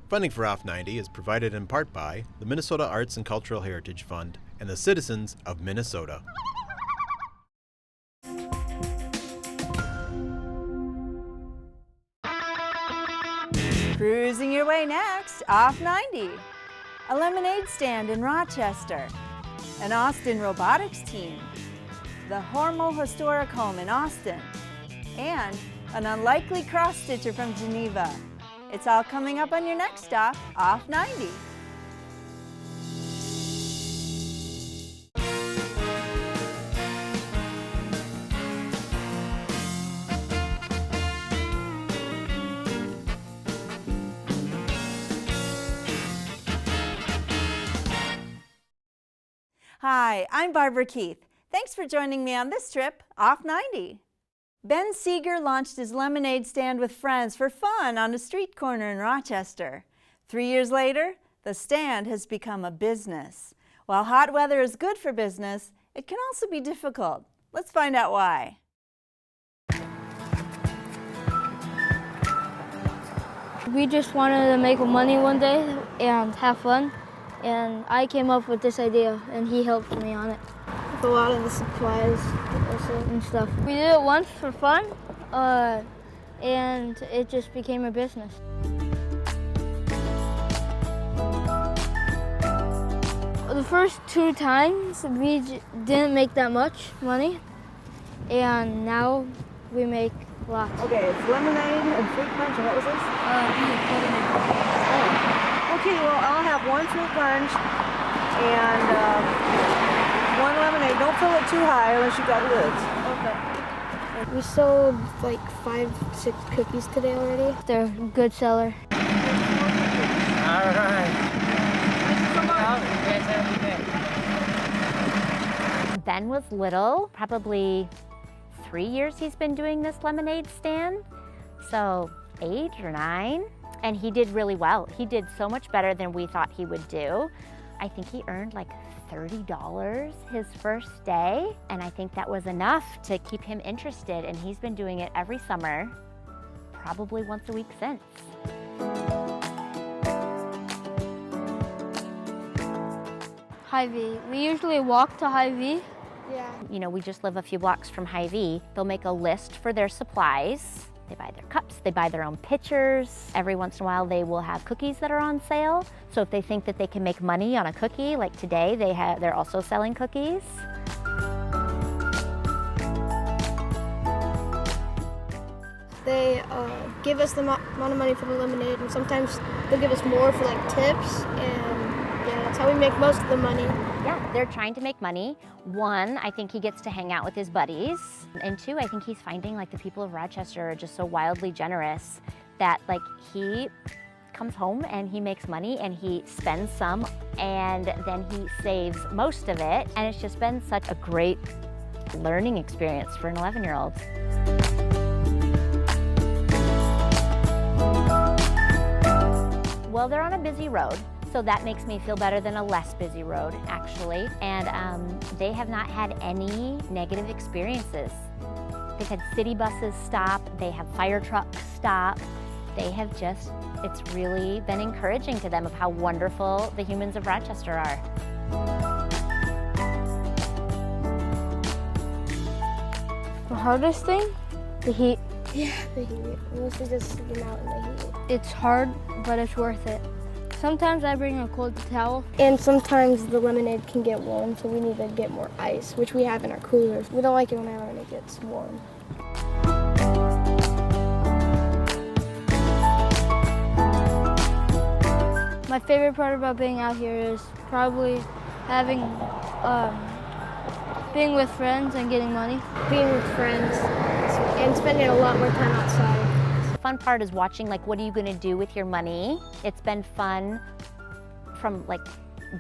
Funding for Off 90 is provided in part by the Minnesota Arts and Cultural Heritage Fund and the citizens of Minnesota. Cruising your way next, Off 90. A lemonade stand in Rochester. An Austin Robotics team. The Hormel Historic Home in Austin. And an unlikely cross-stitcher from Geneva. It's all coming up on your next stop, Off 90. Hi, I'm Barbara Keith. Thanks for joining me on this trip, Off 90. Ben Seeger launched his lemonade stand with friends for fun on a street corner in Rochester. 3 years later, the stand has become a business. While hot weather is good for business, it can also be difficult. Let's find out why. We just wanted to make money one day and have fun, and I came up with this idea, and he helped me on it. With a lot of the supplies and stuff. We did it once for fun, and it just became a business. The first 2 times, we didn't make that much money, and now we make lots. Okay, it's lemonade and fruit punch, and what was this? Okay, well, I'll have 1 fruit punch and 1 lemonade. Don't fill it too high unless you've got lids. Okay. We sold like 5-6 cookies today already. They're a good seller. All right. Ben was little, probably 3 years he's been doing this lemonade stand, so 8 or 9, and he did really well. He did so much better than we thought he would do. I think he earned like $30 his first day, and I think that was enough to keep him interested, and he's been doing it every summer, probably once a week since. Hy-Vee. We usually walk to Hy-Vee. Yeah. You know, we just live a few blocks from Hy-Vee. They'll make a list for their supplies. They buy their cups, they buy their own pitchers. Every once in a while they will have cookies that are on sale. So if they think that they can make money on a cookie, like today they're also selling cookies. They give us the amount of money for the lemonade, and sometimes they'll give us more for like tips, and yeah, that's how we make most of the money. Yeah, they're trying to make money. 1, I think he gets to hang out with his buddies. And 2, I think he's finding like the people of Rochester are just so wildly generous that like he comes home and he makes money and he spends some and then he saves most of it. And it's just been such a great learning experience for an 11-year-old. Well, they're on a busy road. So that makes me feel better than a less busy road, actually. And they have not had any negative experiences. They've had city buses stop, they have fire trucks stop. They have just, it's really been encouraging to them of how wonderful the humans of Rochester are. The hardest thing? The heat. Yeah, the heat. Mostly just sitting out in the heat. It's hard, but it's worth it. Sometimes I bring a cold towel. And sometimes the lemonade can get warm, so we need to get more ice, which we have in our coolers. We don't like it when it gets warm. My favorite part about being out here is probably having, being with friends and getting money. Being with friends and spending a lot more time outside. The fun part is watching, like, what are you gonna do with your money? It's been fun from, like,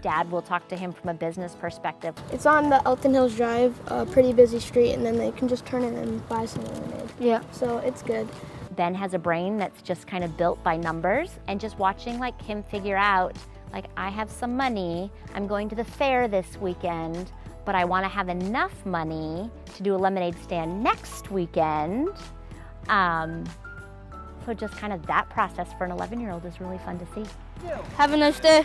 Dad will talk to him from a business perspective. It's on the Elton Hills Drive, a pretty busy street, and then they can just turn in and buy some lemonade. Yeah. So it's good. Ben has a brain that's just kind of built by numbers, and just watching like him figure out, like, I have some money, I'm going to the fair this weekend, but I want to have enough money to do a lemonade stand next weekend. also just kind of that process for an 11-year-old is really fun to see. Have a nice day.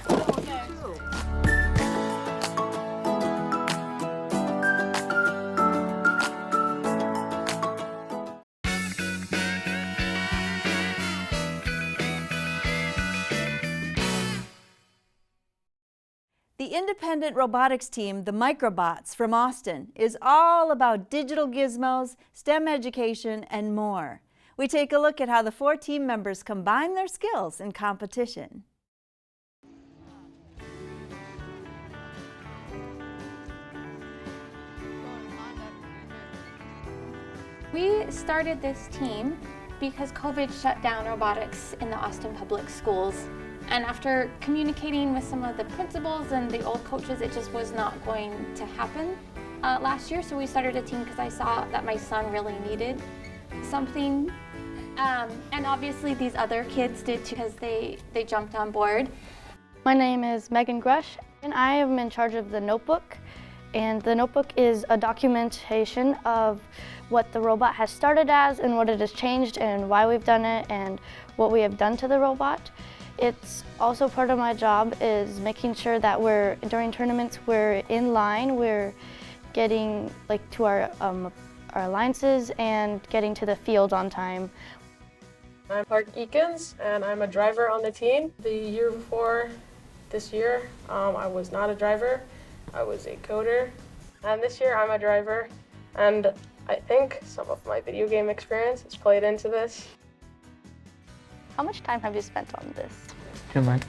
The independent robotics team, the Microbots from Austin, is all about digital gizmos, STEM education, and more. We take a look at how the 4 team members combine their skills in competition. We started this team because COVID shut down robotics in the Austin public schools. And after communicating with some of the principals and the old coaches, it just was not going to happen last year. So we started a team because I saw that my son really needed something. And obviously these other kids did too because they jumped on board. My name is Megan Grush, and I am in charge of the notebook. And the notebook is a documentation of what the robot has started as and what it has changed and why we've done it and what we have done to the robot. It's also part of my job is making sure that during tournaments, we're in line, we're getting to our alliances and getting to the field on time. I'm Clark Eakins, and I'm a driver on the team. The year before this year, I was not a driver. I was a coder. And this year, I'm a driver. And I think some of my video game experience has played into this. How much time have you spent on this? 2 months.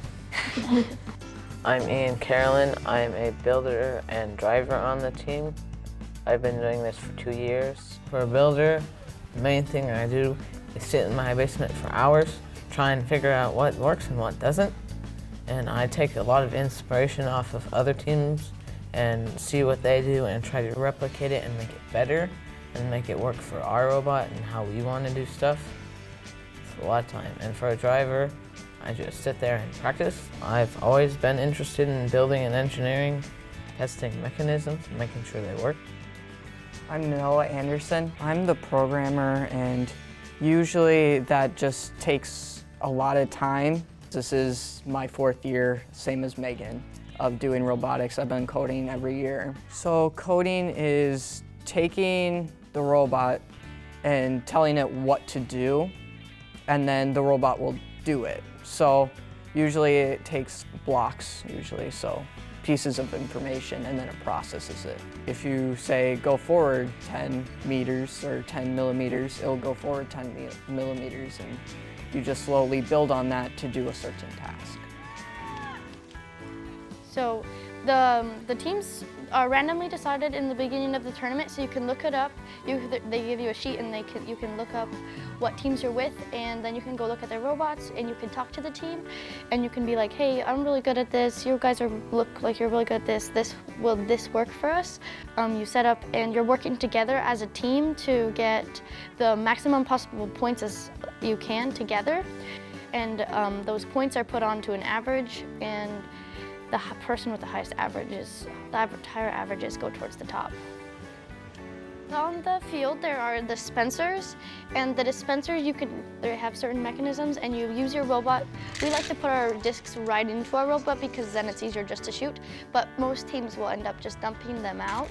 I'm Ian Carolyn. I'm a builder and driver on the team. I've been doing this for 2 years. For a builder, the main thing I do is sit in my basement for hours, try and figure out what works and what doesn't. And I take a lot of inspiration off of other teams and see what they do and try to replicate it and make it better and make it work for our robot and how we want to do stuff. It's a lot of time. And for a driver, I just sit there and practice. I've always been interested in building and engineering, testing mechanisms, and making sure they work. I'm Noah Anderson. I'm the programmer, and usually that just takes a lot of time. This is my 4th year, same as Megan, of doing robotics. I've been coding every year. So coding is taking the robot and telling it what to do, and then the robot will do it. So usually it takes blocks, so pieces of information, and then it processes it. If you say go forward 10 meters or 10 millimeters, it'll go forward 10 millimeters, and you just slowly build on that to do a certain task. So the teams are randomly decided in the beginning of the tournament, so you can look it up. They give you a sheet and you can look up what teams you're with, and then you can go look at their robots and you can talk to the team and you can be like, hey, I'm really good at this, you guys look like you're really good at this, will this work for us? You set up and you're working together as a team to get the maximum possible points as you can together, and those points are put onto an average, and the person with the highest averages, higher averages go towards the top. On the field, there are dispensers, and the dispensers, they have certain mechanisms, and you use your robot. We like to put our discs right into our robot because then it's easier just to shoot, but most teams will end up just dumping them out,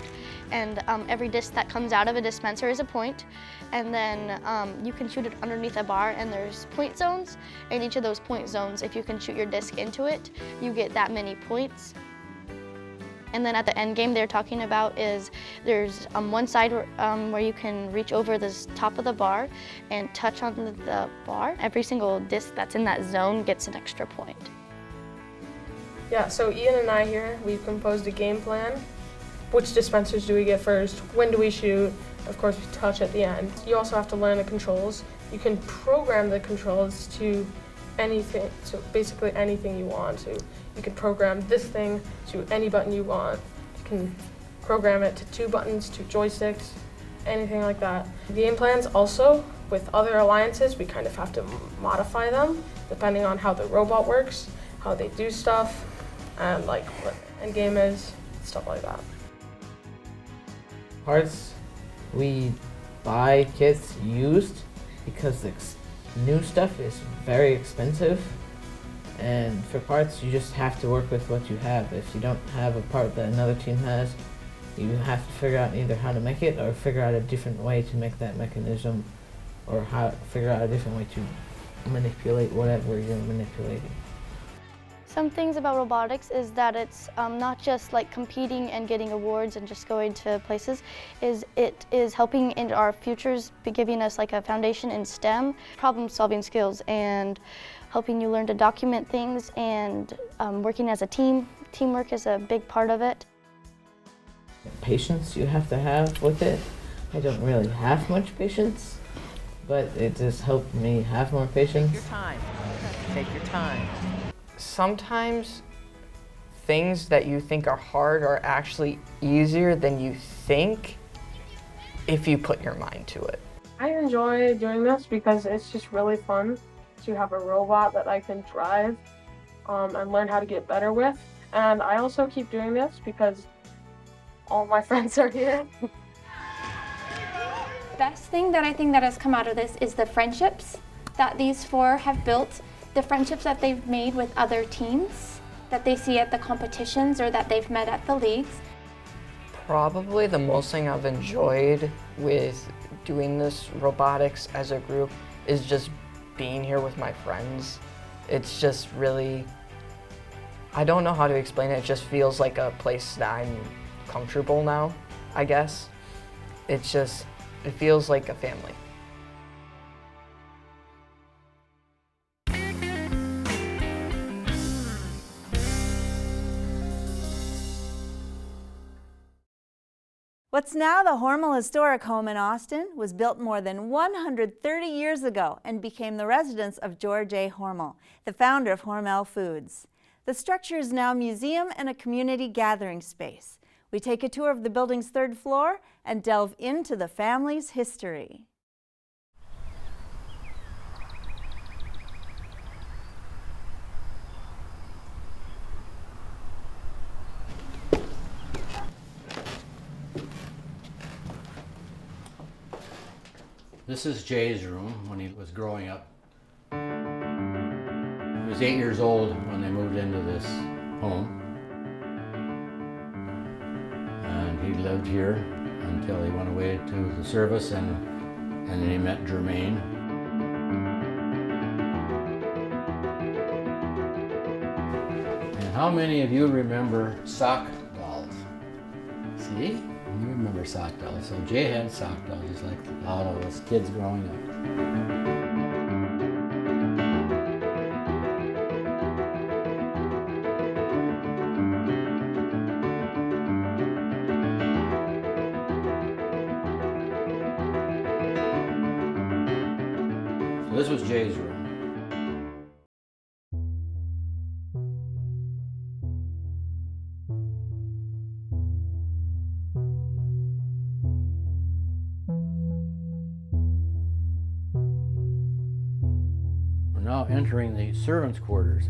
and every disc that comes out of a dispenser is a point, and then you can shoot it underneath a bar, and there's point zones, and each of those point zones, if you can shoot your disc into it, you get that many points. And then at the end game they're talking about is there's one side where you can reach over the top of the bar and touch on the bar. Every single disc that's in that zone gets an extra point. Yeah, so Ian and I here, we've composed a game plan. Which dispensers do we get first? When do we shoot? Of course, we touch at the end. You also have to learn the controls. You can program the controls to anything, so basically anything you want to. You can program this thing to any button you want. You can program it to 2 buttons, 2 joysticks, anything like that. Game plans also, with other alliances, we kind of have to modify them depending on how the robot works, how they do stuff, and like what end game is, stuff like that. Parts, we buy kits used because New stuff is very expensive, and for parts you just have to work with what you have. If you don't have a part that another team has, you have to figure out either how to make it or figure out a different way to make that mechanism, or figure out a different way to manipulate whatever you're manipulating. Some things about robotics is that it's not just like competing and getting awards and just going to places. It is helping in our futures, giving us like a foundation in STEM, problem-solving skills, and helping you learn to document things, and working as a team. Teamwork is a big part of it. Patience you have to have with it. I don't really have much patience, but it just helped me have more patience. Take your time. Take your time. Sometimes things that you think are hard are actually easier than you think if you put your mind to it. I enjoy doing this because it's just really fun to have a robot that I can drive and learn how to get better with. And I also keep doing this because all my friends are here. Best thing that I think that has come out of this is the friendships that these four have built, the friendships that they've made with other teams that they see at the competitions or that they've met at the leagues. Probably the most thing I've enjoyed with doing this robotics as a group is just being here with my friends. It's just really, I don't know how to explain it. It just feels like a place that I'm comfortable now, I guess. It feels like a family. What's now the Hormel Historic Home in Austin was built more than 130 years ago and became the residence of George A. Hormel, the founder of Hormel Foods. The structure is now a museum and a community gathering space. We take a tour of the building's third floor and delve into the family's history. This is Jay's room when he was growing up. He was 8 years old when they moved into this home. And he lived here until he went away to the service, and then he met Jermaine. And how many of you remember sock dolls? See? You remember sock dolls. So Jay had sock dolls, just like all of us kids growing up. So this was Jay's room. Now entering the servants' quarters.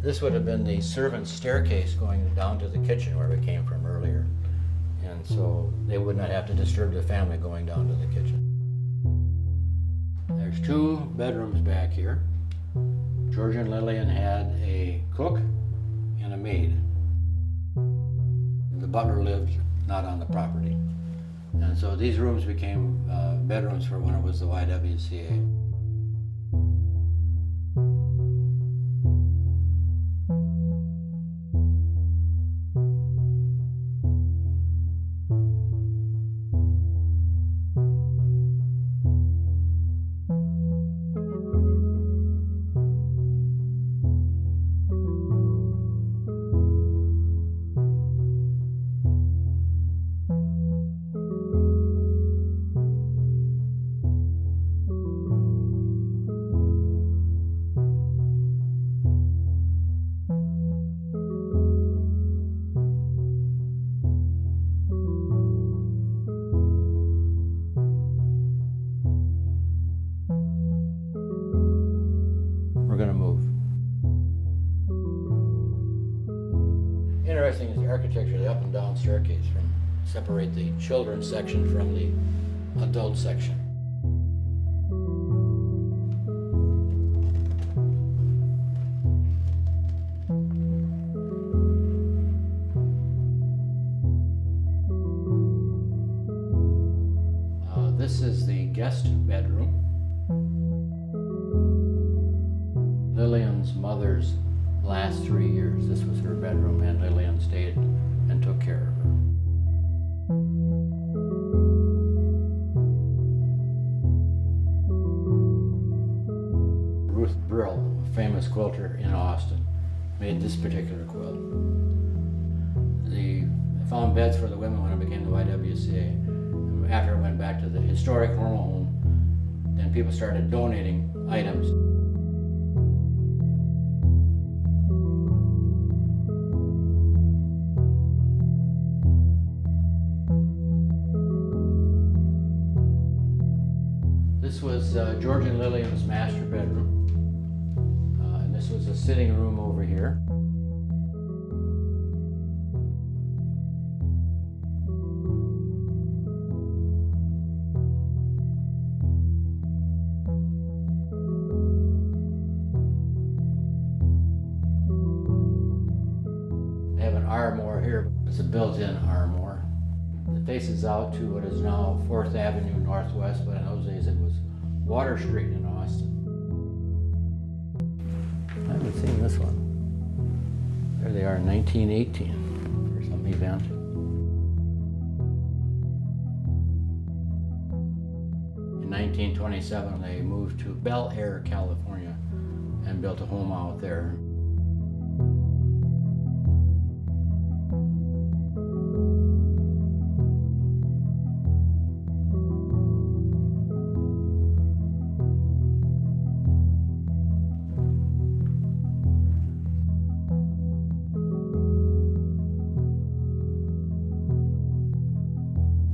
This would have been the servants' staircase going down to the kitchen where we came from earlier. And so they would not have to disturb the family going down to the kitchen. There's 2 bedrooms back here. George and Lillian had a cook and a maid. The butler lived not on the property. And so these rooms became bedrooms for when it was the YWCA. We're going to move. Interesting is the architecture of the up and down staircase separate the children's section from the adult section. guest bedroom. Lillian's mother's last 3 years, this was her bedroom, and Lillian stayed and took care of her. Ruth Brill, a famous quilter in Austin, made this particular quilt. I found beds for the women when I became the YWCA. After I went back to the historic Hormel Home, then people started donating items. This was George and Lillian's master bedroom. And this was a sitting room over here. They have an armoire here. It's a built-in armoire. It faces out to what is now 4th Avenue Northwest, but in those days it was Water Street in Austin. I haven't seen this one. There they are in 1918 for some event. In 1927 they moved to Bel Air, California and built a home out there.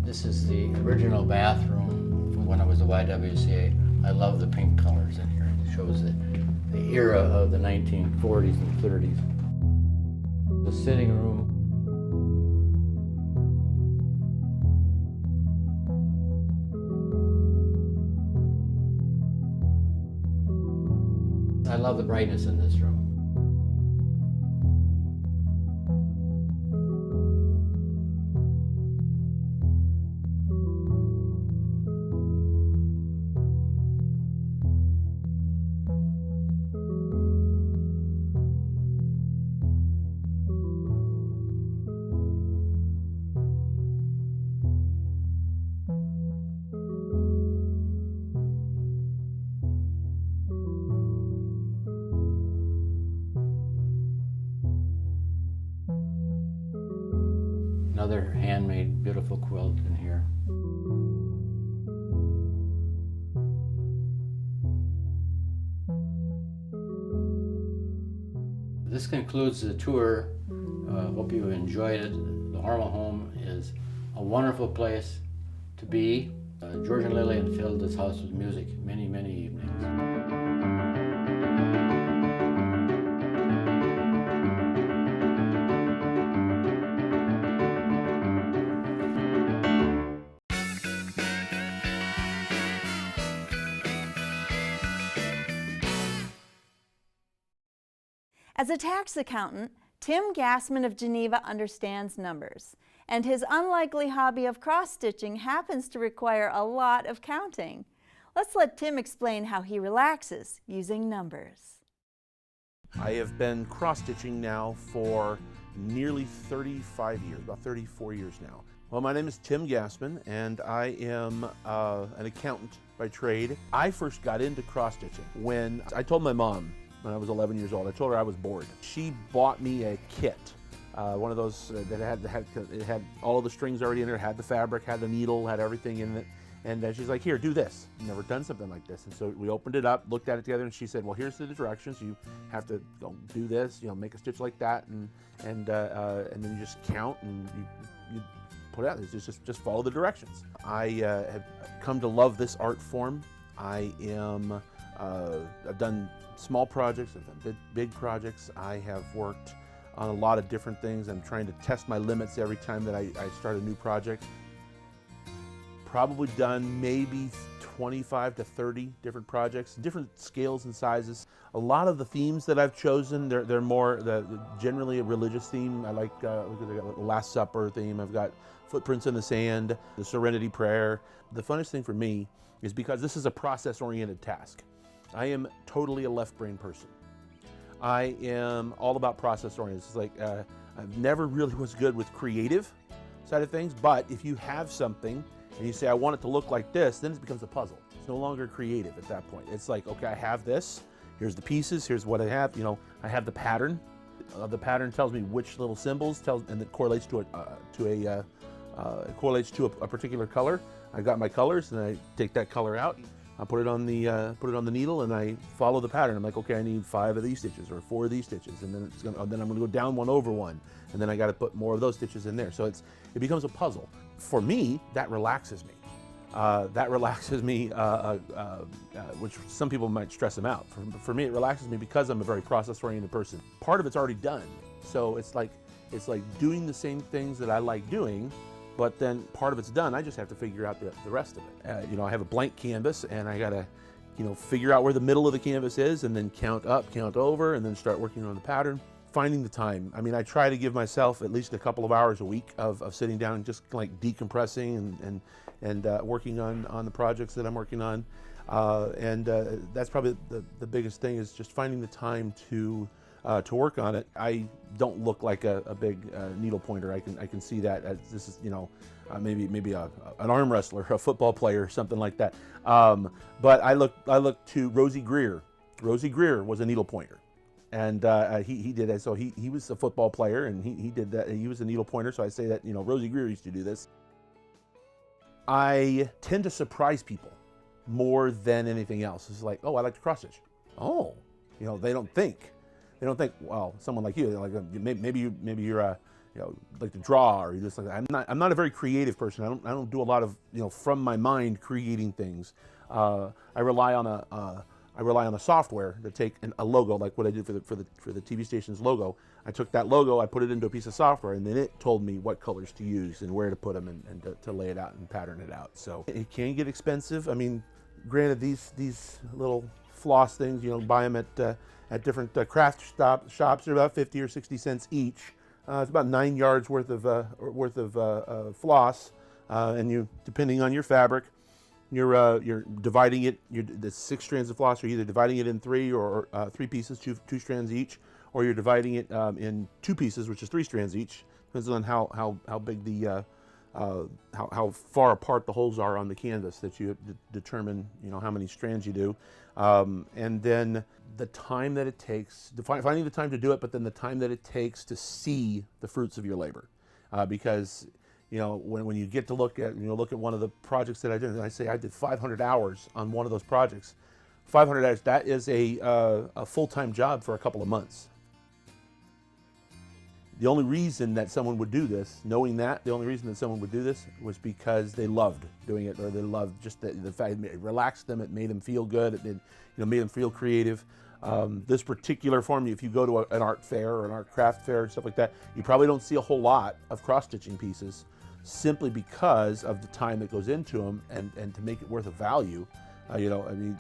This is the original bathroom from when I was the YWCA. I love the pink colors in here. It shows the era of the 1940s and 30s. The sitting room. I love the brightness in this room. Another handmade beautiful quilt in here. This concludes the tour. Hope you enjoyed it. The Hormel Home is a wonderful place to be. George and Lillian filled this house with music many, many evenings. As a tax accountant, Tim Gassman of Geneva understands numbers, and his unlikely hobby of cross-stitching happens to require a lot of counting. Let's let Tim explain how he relaxes using numbers. I have been cross-stitching now for nearly 35 years, about 34 years now. Well, my name is Tim Gassman, and I am an accountant by trade. I first got into cross-stitching when I told my mom, when I was 11 years old. I told her I was bored. She bought me a kit, one of those that had all of the strings already in there, had the fabric, had the needle, had everything in it. And she's like, here, do this. I've never done something like this. And so we opened it up, looked at it together, and she said, well, here's the directions. You have to go do this, make a stitch like that, and then you just count and you put it out. It's just follow the directions. I have come to love this art form. I've done small projects, I've done big projects. I have worked on a lot of different things. I'm trying to test my limits every time that I start a new project. Probably done maybe 25 to 30 different projects, different scales and sizes. A lot of the themes that I've chosen, they're more generally a religious theme. I like the Last Supper theme. I've got Footprints in the Sand, the Serenity Prayer. The funnest thing for me is because this is a process-oriented task. I am totally a left-brain person. I am all about process-oriented. It's like I never really was good with creative side of things, but if you have something and you say, I want it to look like this, then it becomes a puzzle. It's no longer creative at that point. It's like, okay, I have this, here's the pieces, here's what I have, you know, I have the pattern. The pattern tells me which little symbols, and it correlates to a particular color. I got my colors, and I take that color out. I put it on the needle, and I follow the pattern. I'm like, okay, I need 5 of these stitches or 4 of these stitches, and then then I'm going to go down one over one, and then I got to put more of those stitches in there. So it becomes a puzzle. For me, that relaxes me. Which some people might stress them out. For me, it relaxes me because I'm a very process-oriented person. Part of it's already done, so it's like doing the same things that I like doing, but then part of it's done. I just have to figure out the rest of it. You know, I have a blank canvas, and I gotta, you know, figure out where the middle of the canvas is, and then count up, count over, and then start working on the pattern. Finding the time. I mean, I try to give myself at least a couple of hours a week of sitting down and just like decompressing and working on the projects that I'm working on. That's probably the biggest thing, is just finding the time to work on it. I don't look like a big needle pointer. I can see that as this is, you know, maybe an arm wrestler, a football player, or something like that. But I look to Rosie Greer. Rosie Greer was a needle pointer, and he did that. So he was a football player, and he did that. He was a needle pointer. So I say that, you know, Rosie Greer used to do this. I tend to surprise people more than anything else. It's like, oh, I like to cross stitch. Oh, you know, they don't think, well, someone like you, like maybe you're you know, like to draw, or you just like, I'm not a very creative person. I don't do a lot of, you know, from my mind creating things. I rely on a software to take a logo, like what I did for the TV station's logo. I took that logo, I put it into a piece of software, and then it told me what colors to use and where to put them and to lay it out and pattern it out. So it can get expensive. I mean, granted, these little floss things, you know, buy them at different craft shops. They're about 50 or 60 cents each. It's about 9 yards worth of floss, and you, depending on your fabric, you're dividing it. The 6 strands of floss, you're either dividing it in 3 or 3 pieces, two strands each, or you're dividing it in 2 pieces, which is 3 strands each. Depends on how big the how far apart the holes are on the canvas that you determine, you know, how many strands you do, and then the time that it takes, finding the time to do it, but then the time that it takes to see the fruits of your labor, because, you know, when you get to look at one of the projects that I did, and I say I did 500 hours on one of those projects. 500 hours, that is a full-time job for a couple of months. The only reason that someone would do this, knowing that, the only reason that someone would do this was because they loved doing it, or they loved just the fact it relaxed them, it made them feel good, it did, you know, made them feel creative. This particular form, if you go to an art fair or an art craft fair and stuff like that, you probably don't see a whole lot of cross-stitching pieces, simply because of the time that goes into them, and to make it worth a value. You know, I mean,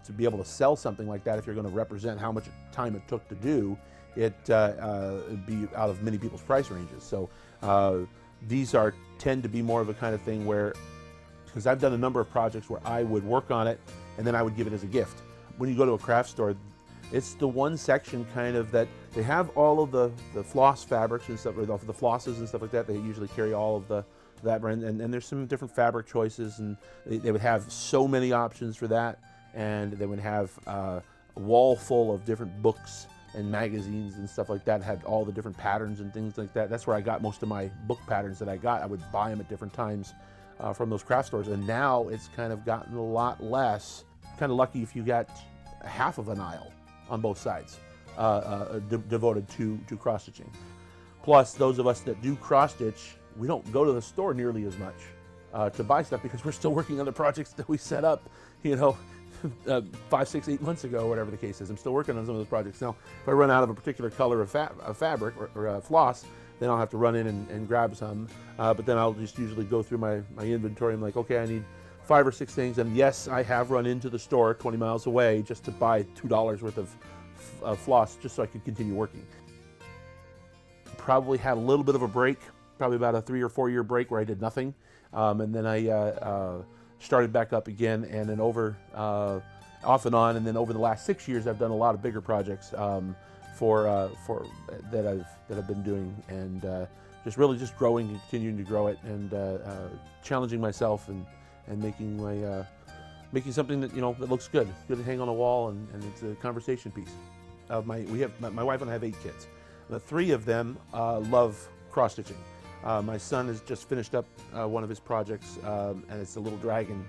to be able to sell something like that, if you're going to represent how much time it took to do, it'd be out of many people's price ranges. So these tend to be more of a kind of thing where, because I've done a number of projects where I would work on it and then I would give it as a gift. When you go to a craft store, it's the one section kind of that they have all of the floss fabrics and stuff, or the flosses and stuff like that. They usually carry all of that brand, and there's some different fabric choices, and they would have so many options for that, and they would have a wall full of different books and magazines and stuff like that, had all the different patterns and things like that. That's where I got most of my book patterns that I got. I would buy them at different times from those craft stores, and now it's kind of gotten a lot less. Kind of lucky if you got half of an aisle on both sides devoted to cross-stitching. Plus, those of us that do cross-stitch, we don't go to the store nearly as much to buy stuff, because we're still working on the projects that we set up, you know, 5, 6, 8 months ago, whatever the case is. I'm still working on some of those projects. Now, if I run out of a particular color of fabric or floss, then I'll have to run in and grab some. But then I'll just usually go through my inventory. I'm like, okay, I need 5 or 6 things. And yes, I have run into the store 20 miles away just to buy $2 worth of floss, just so I could continue working. Probably had a little bit of a break, probably about a 3 or 4 year break where I did nothing. And then I started back up again, and then off and on, and then over the last 6 years, I've done a lot of bigger projects for that I've been doing, and just really just growing and continuing to grow it, and challenging myself and making something that that looks good to hang on a wall, and it's a conversation piece. My wife and I have 8 kids. The 3 of them love cross stitching. My son has just finished up one of his projects, and it's a little dragon,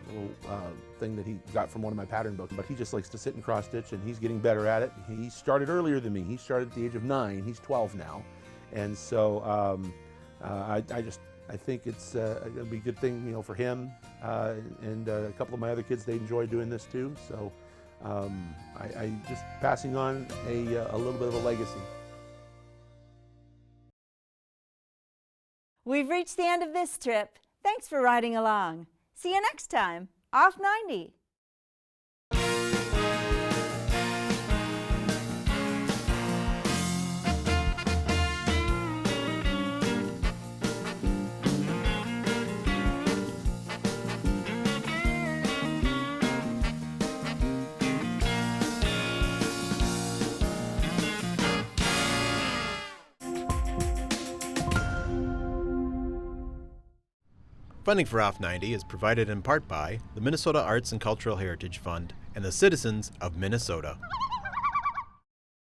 thing that he got from one of my pattern books. But he just likes to sit and cross stitch, and he's getting better at it. He started earlier than me. He started at the age of 9. He's 12 now, and so I think it's going to be a good thing, for him, and a couple of my other kids. They enjoy doing this too. So I just passing on a little bit of a legacy. We've reached the end of this trip. Thanks for riding along. See you next time, off 90. Funding for Off 90 is provided in part by the Minnesota Arts and Cultural Heritage Fund and the citizens of Minnesota.